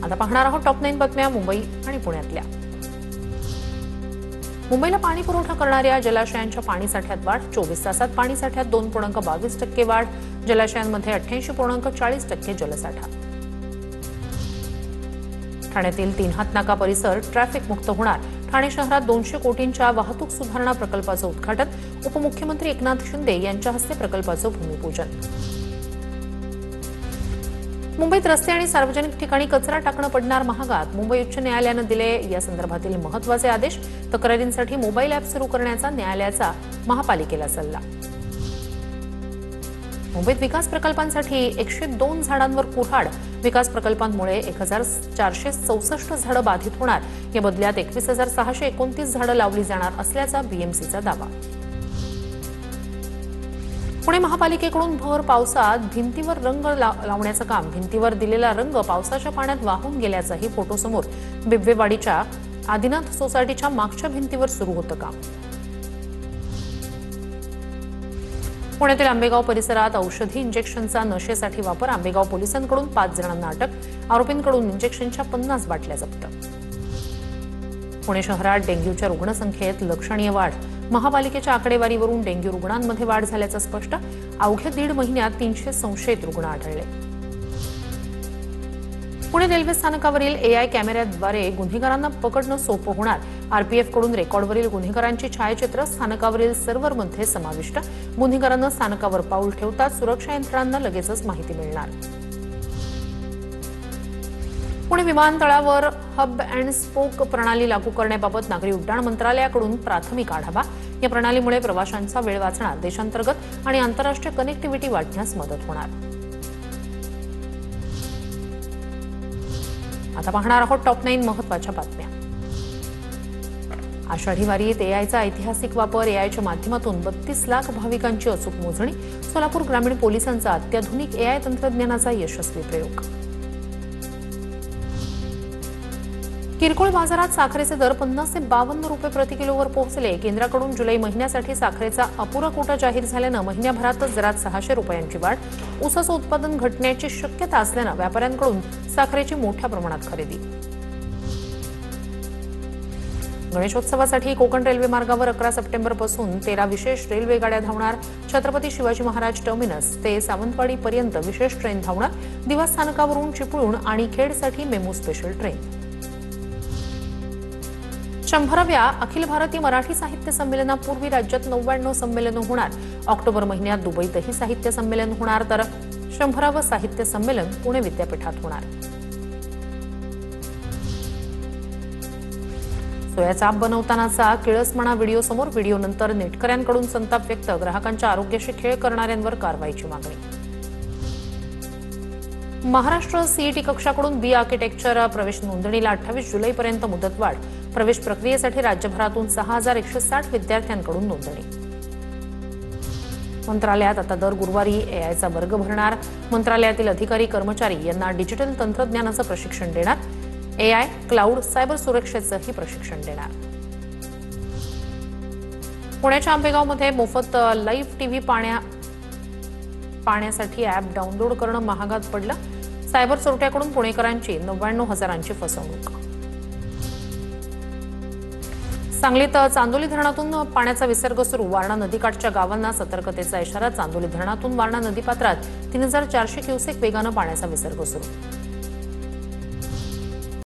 आता पाहणार आहोत टॉप 9 बातम्या मुंबई आणि पुण्यातल्या। मुंबईला पाणी पुरवठा करणाऱ्या जलाशयांच्या पाणीसाठ्यात वाढ, 24 तासात पाणीसाठ्यात 2.22% वाढ, जलाशयांमध्ये 88.40% जलसाठा। ठाण्यातील 3 हातनाका परिसर ट्रॅफिक मुक्त होणार, ठाणे शहरात 200 कोटींच्या वाहतूक सुधारणा प्रकल्पाचं उद्घाटन, उपमुख्यमंत्री एकनाथ शिंदे यांच्या हस्ते प्रकल्पाचं भूमिपूजन। मुंबईत रस्ते आणि सार्वजनिक ठिकाणी कचरा टाकणं पडणार महागात, मुंबई उच्च न्यायालयानं दिले या संदर्भातील महत्त्वाचे आदेश, तक्रारींसाठी मोबाईल ॲप सुरू करण्याचा न्यायालयाचा महापालिकेला सल्ला। मुंबईत विकास प्रकल्पांसाठी 102 झाडांवर कुऱ्हाड, विकास प्रकल्पांमुळे 1464 झाडं बाधित होणार, या बदल्यात 21,629 झाडं लावली जाणार असल्याचा बीएमसीचा दावा। पुणे महापालिकेकडून भर पावसात भिंतीवर रंग लावण्याचं काम, भिंतीवर दिलेला रंग पावसाच्या पाण्यात वाहून गेल्याचाही फोटो समोर, बिबवेवाडीच्या आदिनाथ सोसायटीच्या मागच्या भिंतीवर सुरू होतं काम। पुण्यातील आंबेगाव परिसरात औषधी इंजेक्शनचा नशेसाठी वापर, आंबेगाव पोलिसांकडून 5 जणांना अटक, आरोपींकडून इंजेक्शनच्या 50 बाटल्या जप्त। पुणे शहरात डेंग्यूच्या रुग्णसंख्येत लक्षणीय वाढ, महापालिकेच्या आकडेवारीवरून डेंग्यू रुग्णांमध्ये वाढ झाल्याचं स्पष्ट, अवघ्या 1.5 महिन्यात 300 संशयित रुग्ण आढळले। पुणे रेल्वे स्थानकावरील एआय कॅमेऱ्याद्वारे गुन्हेगारांना पकडणं सोपं होणार, आरपीएफकडून रेकॉर्डवरील गुन्हेगारांची छायाचित्र स्थानकावरील सर्व्हरमध्ये समाविष्ट, गुन्हेगारांना स्थानकावर पाऊल ठेवताच सुरक्षा यंत्रणांना लगेचच माहिती मिळणार। पुणे विमानतळावर हब अँड स्पोक प्रणाली लागू करण्याबाबत नागरी उड्डाण मंत्रालयाकडून प्राथमिक आढावा, या प्रणालीमुळे प्रवाशांचा वेळ वाचणार, देशांतर्गत आणि आंतरराष्ट्रीय कनेक्टिव्हिटी वाढण्यास मदत होणार। आता पाहणार आहोत टॉप 9 महत्त्वाच्या बातम्या। आषाढी वारीत एआयचा ऐतिहासिक वापर, एआयच्या माध्यमातून 32 लाख भाविकांची अचूक मोजणी, सोलापूर ग्रामीण पोलिसांचा अत्याधुनिक एआय तंत्रज्ञानाचा यशस्वी प्रयोग। किरकोळ बाजारात साखरेचे दर 50 ते 52 रुपये प्रति किलोवर पोहोचले, केंद्राकडून जुलै महिन्यासाठी साखरेचा अपुरा कोटा जाहीर झाल्यानं महिन्याभरातच दरात 600 रुपयांची वाढ, ऊसाचं उत्पादन घटण्याची शक्यता असल्यानं व्यापाऱ्यांकडून साखरेची मोठ्या प्रमाणात खरेदी। गणेशोत्सवासाठी कोकण रेल्वे मार्गावर 11 सप्टेंबरपासून 13 विशेष रेल्वे गाड्या धावणार, छत्रपती शिवाजी महाराज टर्मिनस ते सावंतवाडी पर्यंत विशेष ट्रेन धावणार, दिवा स्थानकावरून चिपळूण आणि खेडसाठी MEMU special train. 100व्या Akhil Bharatiya Marathi साहित्य संमेलनापूर्वी राज्यात 99 संमेलनं होणार, ऑक्टोबर महिन्यात दुबईतही साहित्य संमेलन होणार, तर 100वं साहित्य संमेलन पुणे विद्यापीठात होणार। सोयाचा आप बनवतानाचा किळसमणा व्हिडिओ समोर, व्हिडिओनंतर नेटकऱ्यांकडून संताप व्यक्त, ग्राहकांच्या आरोग्याशी खेळ करणाऱ्यांवर कारवाईची मागणी। महाराष्ट्र सीईटी कक्षाकडून बी आर्किटेक्चर प्रवेश नोंदणीला 28 जुलैपर्यंत मुदतवाढ, प्रवेश प्रक्रियेसाठी राज्यभरातून 6160 विद्यार्थ्यांकडून नोंदणी। मंत्रालयात आता दर गुरुवारी एआयचा वर्ग भरणार, मंत्रालयातील अधिकारी कर्मचारी यांना डिजिटल तंत्रज्ञानाचं प्रशिक्षण देणार, एआय, क्लाउड, सायबर सुरक्षेचंही प्रशिक्षण देणार। पुण्याच्या आंबेगावमध्ये मोफत लाईव्ह टीव्ही पाहण्यासाठी ॲप डाउनलोड करणं महागात पडलं, सायबर चोरट्याकडून पुणेकरांची 99,000ची फसवणूक। सांगलीत चांदोली धरणातून पाण्याचा विसर्ग सुरू, वारणा नदीकाठच्या गावांना सतर्कतेचा इशारा, चांदोली धरणातून वारणा नदीपात्रात 3400 क्युसेक वेगानं पाण्याचा विसर्ग सुरू।